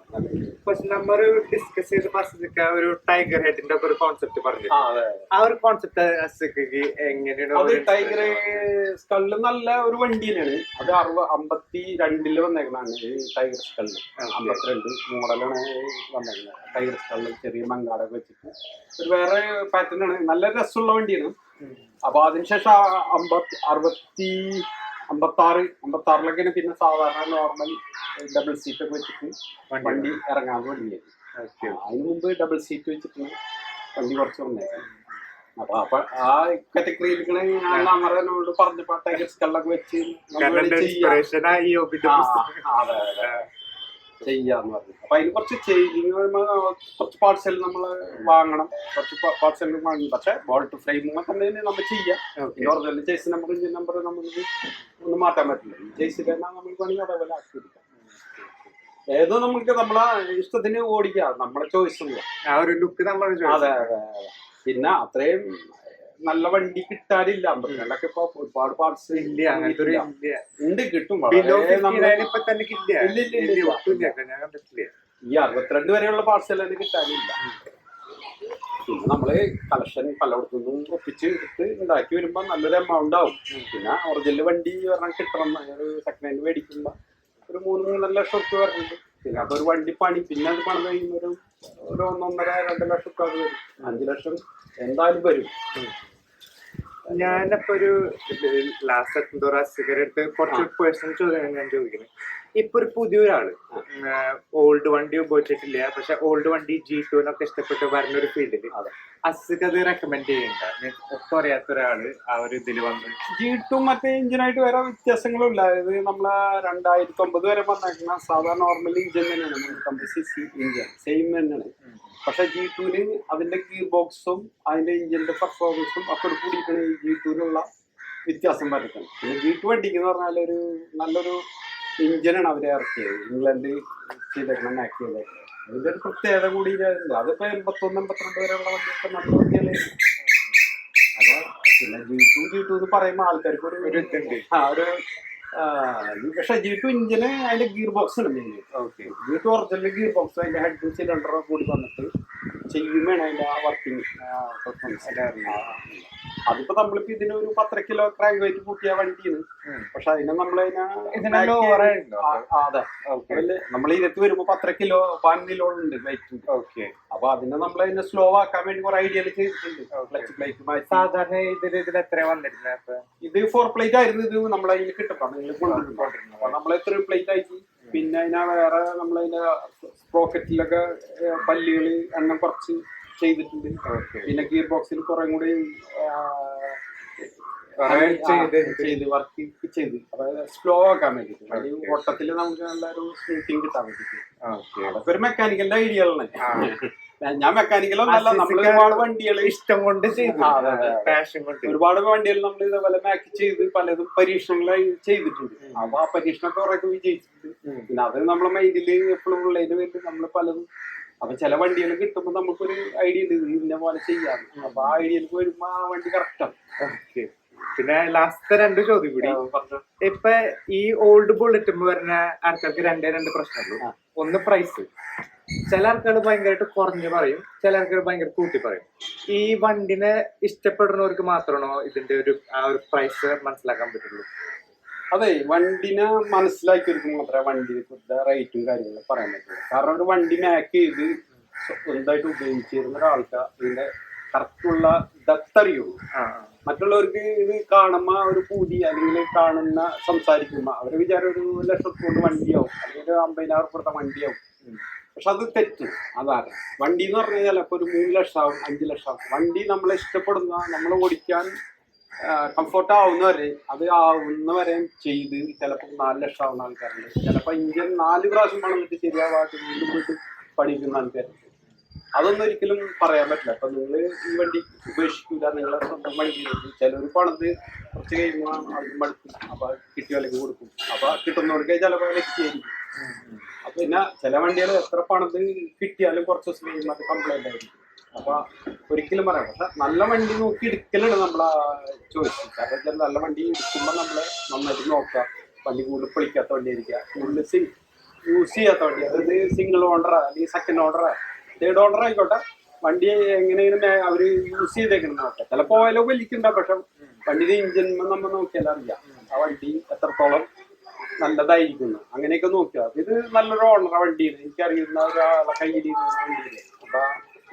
പക്ഷെ നമ്മൾ ഡിസ്കസ് ചെയ്ത മാസത്തേക്ക് ഒരു ടൈഗർ ഹെഡിന്റെ ഒക്കെ ഒരു കോൺസെപ്റ്റ് പറഞ്ഞു. ആ ഒരു കോൺസെപ്റ്റ് എങ്ങനെയാണ്? അത് ടൈഗർ സ്കള്ള് നല്ല ഒരു വണ്ടി തന്നെയാണ്. അത് 52 വന്നേക്കണാണ് ടൈഗർ സ്കള്ള്. 52 മോഡലാണ് വന്നേക്കുന്നത്. ടൈഗർ സ്കള്ള് ചെറിയ മങ്കാടൊക്കെ വെച്ചിട്ട് ഒരു വേറെ പാറ്റേൺ ആണ്. നല്ല രസമുള്ള വണ്ടിയാണ്. അപ്പൊ അതിനുശേഷം 56-56 പിന്നെ സാധാരണ നോർമൽ ഡബിൾ സീറ്റ് ഒക്കെ വെച്ചിട്ട് വണ്ടി ഇറങ്ങാൻ വണ്ടിയായിരുന്നു. അതിന് മുമ്പ് ഡബിൾ സീറ്റ് വെച്ചിട്ട് വണ്ടി കുറച്ച് വന്നേക്കാം. അപ്പൊ ആ കാറ്റഗറിയിൽ ഞാൻ അമരനോട് പറഞ്ഞപ്പോ ടൈഗർ സ്കള്ളൊക്കെ വെച്ച് ചെയ്യാന്ന് പറഞ്ഞു. അപ്പൊ അതിന് കുറച്ച് ചേഞ്ചിങ് കുറച്ച് പാർട്സൽ നമ്മൾ വാങ്ങണം. കുറച്ച് പാർട്സൽ വാങ്ങി. പക്ഷെ ബോൾട്ട് ഫ്രെയിം തന്നെ നമ്മൾ ചെയ്യാം. Original chase number engine number നമുക്ക് ഒന്നും മാറ്റാൻ പറ്റില്ല. ചേസിൽ തന്നെ നമുക്ക് വേണമെങ്കിൽ അതേപോലെ ആക്കി എടുക്കാം. ഏതോ നമുക്ക് നമ്മളെ ഇഷ്ടത്തിന് ഓടിക്കാം. നമ്മളെ ചോയ്സ് ആ ഒരു ലുക്ക് നമ്മൾ. അതെ അതെ. പിന്നെ അത്രയും നല്ല വണ്ടി കിട്ടാനില്ല. അമ്പത്തിരണ്ടൊക്കെ ഇപ്പൊ ഒരുപാട് പാർട്സ് ഇല്ല, അങ്ങനത്തെ ഒരു ഇല്ല. ഉണ്ട്, കിട്ടും. Below വളരെ 59 ഇപ്പൊ തന്നെ ഇല്ല. ഇല്ല. ഒട്ടും ഇല്ല. ഞാൻ കണ്ടിട്ടില്ല. ഈ 62 വരെയുള്ള പാർട്സ് എല്ലാം കിട്ടാനില്ല. പിന്നെ നമ്മള് കളക്ഷൻ പലയിടത്തുനിന്നും ഒപ്പിച്ച് എടുത്ത് ഉണ്ടാക്കി വരുമ്പോ നല്ലൊരു എമൗണ്ട് ആവും. പിന്നെ ഒറിജിനൽ വണ്ടി പറഞ്ഞാൽ കിട്ടണം. ഒരു സെക്കൻഡ് ഹാൻഡ് മേടിക്കുമ്പോ ഒരു 3-3.5 ലക്ഷം റുപ്യ വരുന്നുണ്ട്. പിന്നെ അതൊരു വണ്ടി പണി, പിന്നെ അത് പണിത് കഴിയുമ്പോൾ ഒരു 1-1.5-2 ലക്ഷം റുപ്യ അത് വരും. 5 ലക്ഷം എന്തായാലും വരും. ഞാനപ്പോ ഒരു ലാസ്റ്റ് എന്തോറ സിഗരറ്റ് കുറച്ച് പേഴ്സണൽ ചോദ്യമാണ് ഞാൻ ചോദിക്കുന്നത്. ഇപ്പൊ ഒരു പുതിയൊരാള് ഓൾഡ് വണ്ടി ഉപയോഗിച്ചിട്ടില്ല, പക്ഷെ ഓൾഡ് വണ്ടി G2 ഇഷ്ടപ്പെട്ട് വരുന്ന ഒരു ഫീൽഡിൽ അസിക്ക് അത് റെക്കമെൻഡ് ചെയ്യണ്ട? ഒട്ടും അറിയാത്ത ഒരാള് ആ ഒരു ഇതിൽ വന്ന് G2 മറ്റേ എഞ്ചിനായിട്ട് വേറെ വ്യത്യാസങ്ങളും ഇല്ല. ഇത് നമ്മളെ 2009 വരെ വന്നേക്കുന്ന സാധാരണ നോർമൽ ഇഞ്ചിൻ തന്നെയാണ്, 350cc ഇഞ്ചിൻ സെയിം തന്നെയാണ്. പക്ഷെ G2 അതിന്റെ ഗിയർ ബോക്സും അതിന്റെ ഇഞ്ചിന്റെ പെർഫോമൻസും ഒക്കെ കൂടിയിട്ടാണ് ഈ G2 വ്യത്യാസം വരുന്നത്. പിന്നെ G2 വണ്ടിക്ക് എന്ന് പറഞ്ഞാൽ ഒരു നല്ലൊരു ഇഞ്ചിനാണ് അവരെ ഇറക്കിയത്, ഇംഗ്ലണ്ട് ചെയ്തേക്കണം മാക്ക് ചെയ്തേക്കണം. അതിന്റെ ഒരു പ്രത്യേകത കൂടി ഇതായിരുന്നു. അതിപ്പോ 81-82 വരെയുള്ള വണ്ടിയൊക്കെ നല്ല വണ്ടികളായിരുന്നു. അപ്പൊ പിന്നെ G2 എന്ന് പറയുമ്പോൾ ആൾക്കാർക്ക് ഒരു ഒരു പക്ഷെ G2 ഇഞ്ചിന് അതിന്റെ ഗിയർ ബോക്സ് ഉണ്ട് main. Okay, G2 original gear box അതിന്റെ ഹെഡ് സിലിണ്ടർ കൂടി വന്നിട്ട് ചെയ്യുമ്പോഴാണ് അതിന്റെ ആ വർക്കിംഗ് അതിപ്പോ നമ്മളിപ്പോ ഇതിനൊരു 10 കിലോ ക്രാങ്ക് വെയിറ്റ് കൂട്ടിയ വണ്ടിയാണ്. പക്ഷെ അതിനെ നമ്മളതിനെ നമ്മൾ ഇതിലേക്ക് വരുമ്പോ 10 കിലോ 5 കിലോ ഉണ്ട് വെയിറ്റ്. ഓക്കെ, അപ്പൊ അതിനെ നമ്മളതിനെ സ്ലോ ആക്കാൻ വേണ്ടി കുറെ ഐഡിയകൾ ചെയ്തിട്ടുണ്ട്. ക്ലച്ച് പ്ലേറ്റ് സാധാരണ ഇതിൽ എത്ര വന്നിരുന്നത്? ഇത് 4 പ്ലേറ്റ് ആയിരുന്നു. ഇത് നമ്മളതിൽ കിട്ടണം, നമ്മളെ 3 പ്ലേറ്റ് ആയിട്ട്. പിന്നെ അതിനാ വേറെ നമ്മളതിന്റെ സ്പ്രോക്കറ്റിലൊക്കെ പല്ലുകള് എണ്ണം കുറച്ച് ചെയ്തിട്ടുണ്ട്. പിന്നെ ഗിയർ ബോക്സിൽ കുറെ കൂടി ചെയ്ത് വർക്ക് ചെയ്ത് അതായത് സ്ലോ ആക്കാൻ വേണ്ടിട്ട്, ഓട്ടത്തില് നമുക്ക് നല്ലൊരു സ്മൂത്തിങ് കിട്ടാൻ വേണ്ടിട്ട്. അതൊക്കെ ഒരു മെക്കാനിക്കലിന്റെ ഐഡിയകളാണ്. ഞാൻ മെക്കാനിക്കലോ നല്ല, നമ്മൾ ഒരുപാട് വണ്ടികൾ ഇഷ്ടം കൊണ്ട് ചെയ്തു, ഒരുപാട് വണ്ടികൾ നമ്മൾ ഇതേപോലെ മാക്ക് ചെയ്ത് പലതും പരീക്ഷണങ്ങളായി ചെയ്തിട്ടുണ്ട്. അപ്പൊ ആ പരീക്ഷണമൊക്കെ കുറെ വിജയിച്ചിട്ടുണ്ട്. പിന്നെ അത് നമ്മളെ മൈൻഡില് എപ്പോഴും ഉള്ളതിന് വേണ്ടി നമ്മൾ പലതും. അപ്പൊ ചില വണ്ടികൾ കിട്ടുമ്പോ നമുക്കൊരു ഐഡിയ ഉണ്ട് ഇന്ന പോലെ ചെയ്യാം. അപ്പൊ ആ ഐഡിയയിലേക്ക് വരുമ്പോ ആ വണ്ടി കറക്റ്റാണ്. ഓക്കെ, പിന്നെ ലാസ്റ്റ് 2 ചോദ്യം കൂടി. ഇപ്പൊ ഈ ഓൾഡ് ബുള്ളറ്റ് വരുന്ന ആൾക്കാർക്ക് രണ്ട് പ്രശ്നമുള്ളൂ. ഒന്ന് പ്രൈസ്. ചില ആൾക്കാർ ഭയങ്കരമായിട്ട് കുറഞ്ഞു പറയും, ചില ആൾക്കാർ ഭയങ്കര കൂട്ടി പറയും. ഈ വണ്ടിനെ ഇഷ്ടപ്പെടുന്നവർക്ക് മാത്രമാണോ ഇതിന്റെ ആ ഒരു പ്രൈസ് മനസ്സിലാക്കാൻ പറ്റുള്ളൂ? അതെ, വണ്ടിനെ മനസ്സിലാക്കിയവർക്ക് മാത്രമേ വണ്ടിയെ റേറ്റും കാര്യങ്ങളും പറയാൻ പറ്റുള്ളൂ. കാരണം ഒരു വണ്ടി മാക്ക് ചെയ്ത് സ്വന്തമായിട്ട് ഉപയോഗിച്ചിരുന്ന ഒരാൾക്ക് ഇതിന്റെ കറക്റ്റുള്ള ഡെപ്ത് അറിയുള്ളൂ. മറ്റുള്ളവർക്ക് ഇത് കാണുമ്പോ ഒരു പൂതി, അല്ലെങ്കിൽ കാണുന്ന സംസാരിക്കുമ്പോ അവരെ വിചാരം ഒരു 1 ലക്ഷത്തോട് വണ്ടിയാവും, അല്ലെങ്കിൽ ഒരു 50,000 റുപ്യ വണ്ടിയാവും. പക്ഷെ അത് തെറ്റും. അതാണ് വണ്ടി എന്ന് പറഞ്ഞാൽ ചിലപ്പോൾ ഒരു 3 ലക്ഷം ആവും, 5 ലക്ഷം ആവും. വണ്ടി നമ്മളെ ഇഷ്ടപ്പെടുന്ന, നമ്മൾ ഓടിക്കാൻ കംഫർട്ട് ആവുന്നവരെ, അത് ആവുന്നവരെ ചെയ്ത് ചിലപ്പോൾ 4 ലക്ഷം ആവുന്ന ആൾക്കാരുണ്ട്. ചിലപ്പോൾ ഇഞ്ചിൻ 4 പ്രാവശ്യം വളർന്നിട്ട് ശരിയാവാതെ വീണ്ടും വീണ്ടും പഠിക്കുന്ന ആൾക്കാരുണ്ട്. അതൊന്നും ഒരിക്കലും പറയാൻ പറ്റില്ല. അപ്പൊ നിങ്ങൾ ഈ വണ്ടി ഉപേക്ഷിക്കില്ല, നിങ്ങളെ സ്വന്തം വണ്ടി. ചിലർ പണത് കുറച്ച് കഴിയുമ്പോൾ ആൾക്ക് മടുക്കും, അപ്പൊ കിട്ടിയാലേക്ക് കൊടുക്കും. അപ്പൊ കിട്ടുന്നവർക്ക് ചിലപ്പോൾ ലക്ഷ്യായിരിക്കും. അപ്പൊ പിന്നെ ചില വണ്ടികൾ എത്ര പണത് കിട്ടിയാലും കുറച്ച് ദിവസം കഴിയുമ്പോൾ അത് കംപ്ലൈന്റ് ആയിരിക്കും. അപ്പൊ ഒരിക്കലും പറയാം. പക്ഷെ നല്ല വണ്ടി നോക്കി എടുക്കലാണ് നമ്മളെ ചോയ്സ്. കാരണം വെച്ചാൽ നല്ല വണ്ടി എടുക്കുമ്പോൾ നമ്മള് നന്നായിട്ട് നോക്കുക. വണ്ടി കൂടുതൽ പൊളിക്കാത്ത വണ്ടി ആയിരിക്കുക, കൂടുതൽ യൂസ് ചെയ്യാത്ത വണ്ടി, അതായത് സിംഗിൾ ഓണറാ അല്ലെങ്കിൽ സെക്കൻഡ് ഓണറാ 3rd ഓണർ ആയിക്കോട്ടെ, വണ്ടി എങ്ങനെയാണ് അവര് യൂസ് ചെയ്തേക്കണം നോക്കാം. ചിലപ്പോൾ ഓയിലോ വലിക്കുന്നുണ്ടാവും, പക്ഷെ വണ്ടിയുടെ ഇഞ്ചിൻ നമ്മൾ നോക്കിയാലും അറിയാം ആ വണ്ടി എത്രത്തോളം നല്ലതായിരിക്കുന്നു. അങ്ങനെയൊക്കെ നോക്കുക. ഇത് നല്ലൊരു ഓണറാ വണ്ടിയാണ്, എനിക്കറിയുന്ന ഒരാളെ കയ്യിൽ വണ്ടിയില്. അപ്പൊ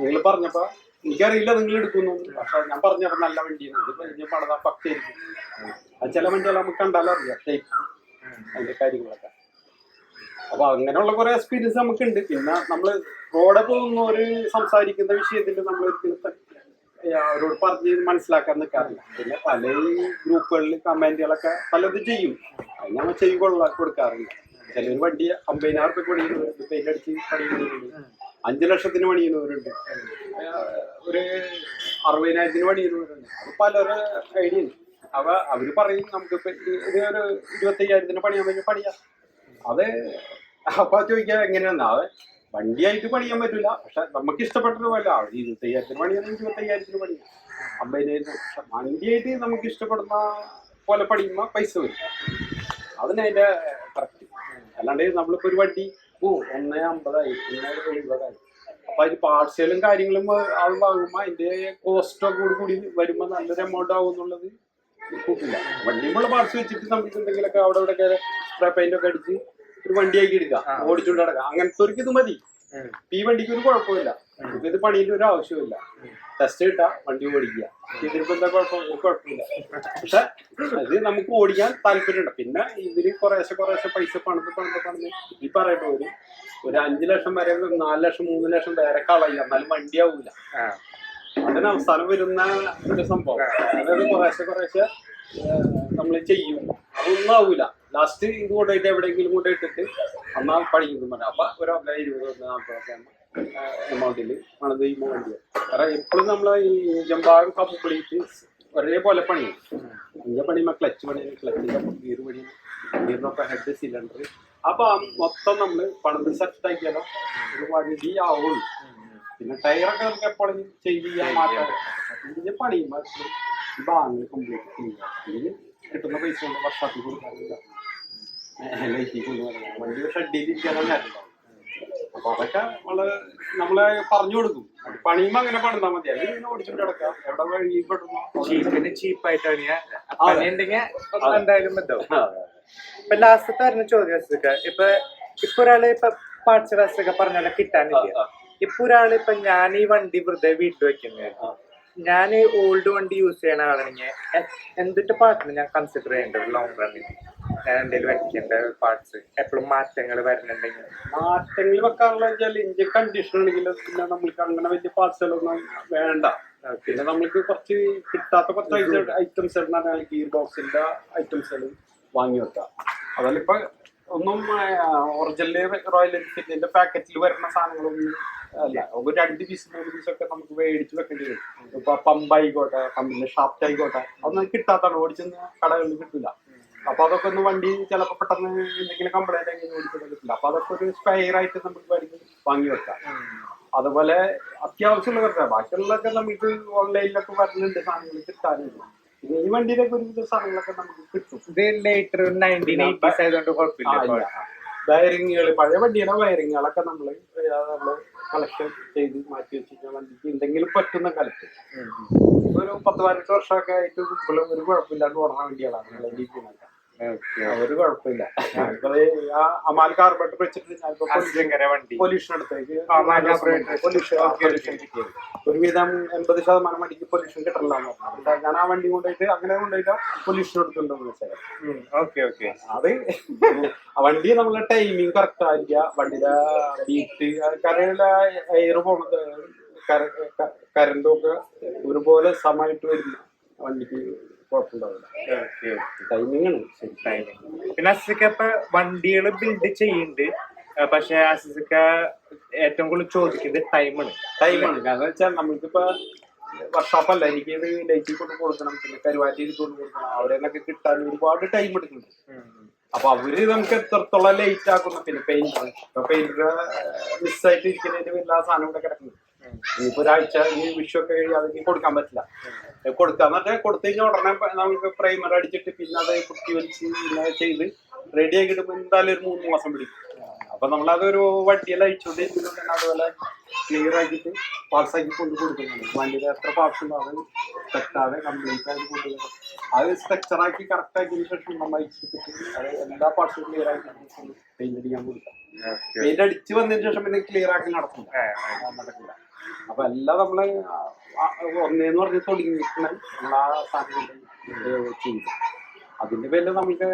നിങ്ങൾ പറഞ്ഞപ്പോ എനിക്കറിയില്ല നിങ്ങൾ എടുക്കുന്നു, പക്ഷെ ഞാൻ പറഞ്ഞപ്പോ നല്ല വണ്ടിയാണ്. ഇത് കഴിഞ്ഞ പണിതാ പക്കയായിരിക്കും. അത് ചില വണ്ടികൾ നമുക്ക് കണ്ടാലും അറിയാം ഷേപ്പ്, അതിന്റെ കാര്യങ്ങളൊക്കെ. അപ്പൊ അങ്ങനെയുള്ള കുറെ എക്സ്പീരിയൻസ് നമുക്കുണ്ട്. പിന്നെ നമ്മള് റോഡെ പോകുന്നവര് സംസാരിക്കുന്ന വിഷയത്തിൽ നമ്മൾ ഒരിക്കലും അവരോട് പറഞ്ഞ് മനസ്സിലാക്കാൻ നിൽക്കാറില്ല. പിന്നെ പല ഗ്രൂപ്പുകളിൽ കമന്റുകളൊക്കെ പലത് ചെയ്യും, അത് നമ്മൾ കൊടുക്കാറില്ല. ചിലർ വണ്ടി 50,000 റുപ്യക്ക് പണിയുന്നവരുണ്ട്, പെയിന്റ് അടിച്ച് പണിയുന്നവരുണ്ട്, 5 ലക്ഷത്തിന് പണിയുന്നവരുണ്ട്, ഒരു 60,000-ന് പണിയുന്നവരുണ്ട്. അത് പലരുടെ ഐഡിയ ഉണ്ട്. അവര് പറയും നമുക്കിപ്പോ ഇത് ഒരു 25,000-ന് പണിയാൻ വേണ്ടി പണിയാം. അത് അപ്പൊ ചോദിക്കാം എങ്ങനെയാന്ന്. അത് വണ്ടിയായിട്ട് പണിയാൻ പറ്റില്ല. പക്ഷെ നമുക്ക് ഇഷ്ടപ്പെട്ടൊരു പോലെ 25,000 പണിയാണെങ്കിൽ 25,000 പണിയാം, 50,000. പക്ഷെ വണ്ടിയായിട്ട് നമുക്ക് ഇഷ്ടപ്പെടുന്ന പോലെ പണിയുമ്പോൾ പൈസ വരും. അതിനതിന്റെ കറക്റ്റ്. അല്ലാണ്ട് നമ്മളിപ്പോ ഒരു വണ്ടി 1,50,000 1,70,000 അപ്പൊ അതിന് പാർട്സുകളും കാര്യങ്ങളും അത് വാങ്ങുമ്പോൾ അതിന്റെ കോസ്റ്റൊക്കെ കൂടി വരുമ്പോൾ നല്ലൊരു എമൗണ്ട് ആവും എന്നുള്ളത് കൂട്ടില്ല. വണ്ടിയുമ്പോൾ പാർട്സ് വെച്ചിട്ട് നമുക്ക് എന്തെങ്കിലുമൊക്കെ അവിടെ ഇവിടെ സ്പ്രേ പെയിന്റ് ഒക്കെ അടിച്ച് ഒരു വണ്ടിയാക്കി എടുക്കാം, ഓടിച്ചുകൊണ്ട് നടക്കാം. അങ്ങനത്തെ ഒരു ഇത് മതി. ഈ വണ്ടിക്ക് ഒരു കുഴപ്പമില്ല, ഇത് പണിയുടെ ഒരു ആവശ്യമില്ല. ടെസ്റ്റ് കിട്ടാ വണ്ടി ഓടിക്കുക, ഇതിനിപ്പോ എന്താ കുഴപ്പമില്ല. പക്ഷെ അത് നമുക്ക് ഓടിക്കാൻ താല്പര്യമുണ്ട്. പിന്നെ ഇതിന് കുറേശ്ശെ പൈസ പണിത് ഈ പറയട്ടെ ഒരു 5 ലക്ഷം വരെ 4 ലക്ഷം 3 ലക്ഷം വരെ കളയുക, എന്നാലും വണ്ടിയാവൂല. അതിന് അവസാനം വരുന്ന ഒരു സംഭവം. അതായത് കുറേശ്ശെ നമ്മൾ ചെയ്യും, അതൊന്നും ആവൂല. ലാസ്റ്റ് ഇത് കൊണ്ടുപോയിട്ട് എവിടെയെങ്കിലും കൊണ്ടുപോയിട്ടിട്ട് അന്നാ പഠിക്കുന്നു പറഞ്ഞാൽ അപ്പൊ ഒരു 20-40 എമൗണ്ടിൽ പണിത് ചെയ്യുമ്പോൾ വണ്ടിയാണ്. കാരണം എപ്പോഴും നമ്മളെ ഈ ജമ്പാകം കംപ്ലീറ്റ് ഒരേപോലെ പണിയും. ഇഞ്ച പണിയുമ്പോൾ ക്ലച്ച് ക്ലച്ചിന്റെ ഗീർ പണി, ഗീറിനൊക്കെ ഹെഡ്, സിലിണ്ടർ. അപ്പൊ മൊത്തം നമ്മള് പണിത് സെറ്റ് ആക്കിയാലോ ഒരു വണ്ടി ആവുള്ളൂ. പിന്നെ ടയറൊക്കെ നമുക്ക് എപ്പോഴും ചെയ്യാൻ മാറ്റാം. ഇതിന്റെ പണിയുമ്പോൾ ഈ ഭാഗങ്ങൾ കംപ്ലീറ്റ് ചെയ്യുക. ഇതിന് കിട്ടുന്ന പൈസ കൊണ്ട് വർഷത്തിൽ കൊടുക്കാനില്ല, വണ്ടി ഷെഡിലിരിക്കാനും നേരമുണ്ടാവും. അപ്പൊ അതൊക്കെ നമ്മളെ പറഞ്ഞു കൊടുക്കും. പണിയുമ്പോ അങ്ങനെ പണിതാൽ മതി, അല്ലെങ്കിൽ ഇങ്ങനെ ഓടിച്ചിട്ട് കിടക്കാം. എവിടെ വഴി പെടുന്നു ചീപ്പായിട്ടാണ് എന്തായാലും ഇപ്പൊ ലാസ്റ്റത്തെ വരുന്ന ചോദ്യം, ഇപ്പൊ ഒരാള് പാർട്സ് ഒക്കെ പറഞ്ഞാൽ കിട്ടാനില്ല. ഇപ്പൊ ഒരാള് ഞാൻ ഈ വണ്ടി വെറുതെ വീട്ടിൽ വെക്കുന്നത്, ഞാൻ ഓൾഡ് വണ്ടി യൂസ് ചെയ്യണ ആളാണെങ്കിൽ എന്തിട്ട് പാർട്ടിന് ഞാൻ കൺസിഡർ ചെയ്യേണ്ടത് ലോങ് റണ്ണിൽ? ഞാൻ എന്തെങ്കിലും വെക്കേണ്ട പാർട്സ് എപ്പോഴും മാറ്റങ്ങൾ വരുന്നുണ്ടെങ്കിൽ മാറ്റങ്ങൾ വെക്കാനുള്ള വെച്ചാൽ ഇഞ്ചിൻ കണ്ടീഷൻ ഉണ്ടെങ്കിൽ പിന്നെ നമ്മൾക്ക് അങ്ങനെ വലിയ പാർട്സുകളൊന്നും വേണ്ട. പിന്നെ നമ്മൾക്ക് കുറച്ച് കിട്ടാത്ത കുറച്ച് ഐറ്റംസ് ഗിയർ ബോക്സിന്റെ ഐറ്റംസുകൾ വാങ്ങി വെക്കാം. അതല്ല ഇപ്പൊ ഒന്നും ഒറിജിനൽ റോയൽ എൻഫീൽഡിന്റെ പാക്കറ്റിൽ വരുന്ന സാധനങ്ങളൊന്നും അല്ല. ഒരു 2 പീസ് 3 പീസൊക്കെ നമുക്ക് മേടിച്ച് വെക്കേണ്ടി വരും. ഇപ്പൊ പമ്പായിക്കോട്ടെ, പമ്പിന്റെ ഷാഫ്റ്റ് ആയിക്കോട്ടെ, അതൊന്നും കിട്ടാത്താണ്, ഓടിച്ചെന്ന് കടകളിൽ കിട്ടില്ല. അപ്പൊ അതൊക്കെ ഒന്ന് വണ്ടി ചിലപ്പോൾ പെട്ടെന്ന് എന്തെങ്കിലും കംപ്ലൈന്റ് ആയി ഓടിക്കാൻ കിട്ടില്ല. അപ്പൊ അതൊക്കെ ഒരു സ്പെയർ ആയിട്ട് നമുക്ക് വാങ്ങി വെക്കാം. അതുപോലെ അത്യാവശ്യമുള്ള വെറുതെ ബാക്കിയുള്ളതൊക്കെ നമുക്ക് ഓൺലൈനിലൊക്കെ വരുന്നുണ്ട്, സാധനങ്ങൾ കിട്ടാനുണ്ട്. ഈ വണ്ടിയിലൊക്കെ ഒരു സാധനങ്ങളൊക്കെ നമുക്ക് കിട്ടും. വയറിങ്ങുകൾ, പഴയ വണ്ടിയുടെ വയറിങ്ങുകളൊക്കെ നമ്മള് കളക്ഷൻ ചെയ്ത് മാറ്റി വെച്ചിട്ട് വണ്ടിക്ക് എന്തെങ്കിലും പറ്റുന്ന കാലത്ത് ഒരു 10-12 വർഷമൊക്കെ ആയിട്ട് ഇപ്പോഴും ഒരു കുഴപ്പമില്ലാണ്ട് ഓർമ്മ വണ്ടികളാണ് ഇരിക്കുന്നത്. ഒരു കുഴപ്പമില്ല. ആ അമാൽ കാർബൺ വെച്ചിട്ട് പൊല്യൂഷൻ എടുത്തേക്ക് ഒരുവിധം 80% വണ്ടിക്ക് പൊല്യൂഷൻ കിട്ടണമെന്ന് പറഞ്ഞു. ഞാൻ ആ വണ്ടി കൊണ്ടുപോയിട്ട് പൊല്യൂഷൻ എടുത്തിട്ടുണ്ടെന്ന് വെച്ചാൽ അത് ആ വണ്ടി നമ്മളെ ടൈമിങ് കറക്റ്റ് ആയിരിക്കുക, വണ്ടിയുടെ ബീറ്റ്, കരയിലെ എയർ പോണത് കരണ്ടും ഒക്കെ ഒരുപോലെ സമയത്ത് വരുന്ന വണ്ടിക്ക് കുഴപ്പമുണ്ടാവില്ല. ടൈമിംഗ് ആണ് ശരി. പിന്നെ അസിക്ക ഇപ്പൊ വണ്ടികൾ ബിൽഡ് ചെയ്യുന്നുണ്ട്, പക്ഷെ അസിക്ക ഏറ്റവും കൂടുതൽ ചോദിക്കുന്നത് ടൈമാണ്. കാരണം വെച്ചാൽ നമ്മൾക്കിപ്പോ വർഷാപ്പല്ല, എനിക്ക് ഇത് ലൈറ്റിൽ കൊണ്ട് കൊടുക്കണം, പിന്നെ കരുവാറ്റയിൽ കൊണ്ട് കൊടുക്കണം, അവരെന്നൊക്കെ കിട്ടാൻ ഒരുപാട് ടൈം എടുക്കുന്നുണ്ട്. അപ്പൊ അവര് നമുക്ക് എത്രത്തോളം ലേറ്റ് ആക്കുന്നു. പിന്നെ പെയിന്റർ മിസ്സായിട്ട് ഇരിക്കുന്നതിന്റെ എല്ലാ സാധനം ഇവിടെ കിടക്കുന്നു. ഇനിയിപ്പോ ഒരാഴ്ച ഈ വിഷുവൊക്കെ അതിന് കൊടുക്കാൻ പറ്റില്ല. കൊടുക്കാന്ന് പറഞ്ഞാൽ കൊടുത്തു കഴിഞ്ഞാൽ ഉടനെ നമുക്ക് പ്രൈമർ അടിച്ചിട്ട് പിന്നെ അത് കുത്തി വലിച്ച് പിന്നെ ചെയ്ത് റെഡി ആക്കി കിട്ടുമ്പോൾ എന്തായാലും ഒരു 3 മാസം പിടിക്കും. അപ്പൊ നമ്മളതൊരു വണ്ടിയെല്ലാം അയച്ചുകൊണ്ടിരിക്കുന്നത് തന്നെ അതുപോലെ ക്ലിയർ ആക്കിയിട്ട് പാർട്സ് ആക്കി കൊണ്ട് കൊടുക്കുന്നുണ്ട്. വണ്ടിയുടെ എത്ര പാർട്സ് ഉണ്ടോ അത് തെറ്റാതെ കംപ്ലീറ്റ് ആക്കി കൊടുക്കുന്നത്. അത് സ്ട്രക്ചർ ആക്കി കറക്റ്റ് ആക്കിയതിനു ശേഷം നമ്മൾ അയച്ചിട്ട് അത് എല്ലാ പാർട്സും ക്ലിയർ ആക്കി പെയിന്റ് അടിക്കാൻ കൊടുക്കാം. പെയിന്റ് അടിച്ച് വന്നതിന് ശേഷം പിന്നെ ക്ലിയർ ആക്കി നടക്കില്ല. അപ്പൊ എല്ലാം നമ്മള് ഒന്നേന്ന് പറഞ്ഞ് തുടങ്ങിയിട്ടുണ്ട് നമ്മൾ ആ സാധനം ചെയ്യും. അതിന്റെ പേരിൽ നമുക്ക്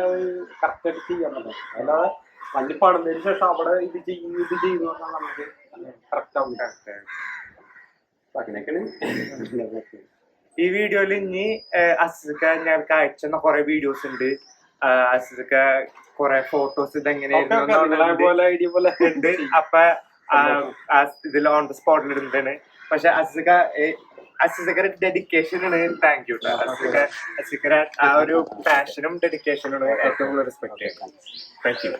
കറക്റ്റ് ആയിട്ട് ചെയ്യാൻ പറ്റും. അല്ലാതെ വണ്ടി പണിതതിന് ശേഷം അവിടെ ഇത് ചെയ്യുന്ന പറഞ്ഞാൽ നമുക്ക് കറക്റ്റ് ആവും. അങ്ങനെയൊക്കെയാണ്. ഈ വീഡിയോയിൽ ഇനി അസിക്ക ഞങ്ങൾക്ക് അയച്ചെന്ന കുറെ വീഡിയോസ് ഉണ്ട്. അസിക്ക കുറെ ഫോട്ടോസ് ഇതെങ്ങനെയായിരുന്നു ഉണ്ട്. അപ്പൊ ഇതിൽ ഓൺ ദ സ്പോട്ടിൽ ഇടുന്നതാണ്. പക്ഷെ അസിക്കയുടെ ഡെഡിക്കേഷൻ ആണ്. Thank you. അസിക്കയുടെ ആ ഒരു പാഷനും ഡെഡിക്കേഷനും ഏറ്റവും കൂടുതൽ റെസ്പെക്ട് ചെയ്യാം. Thank U.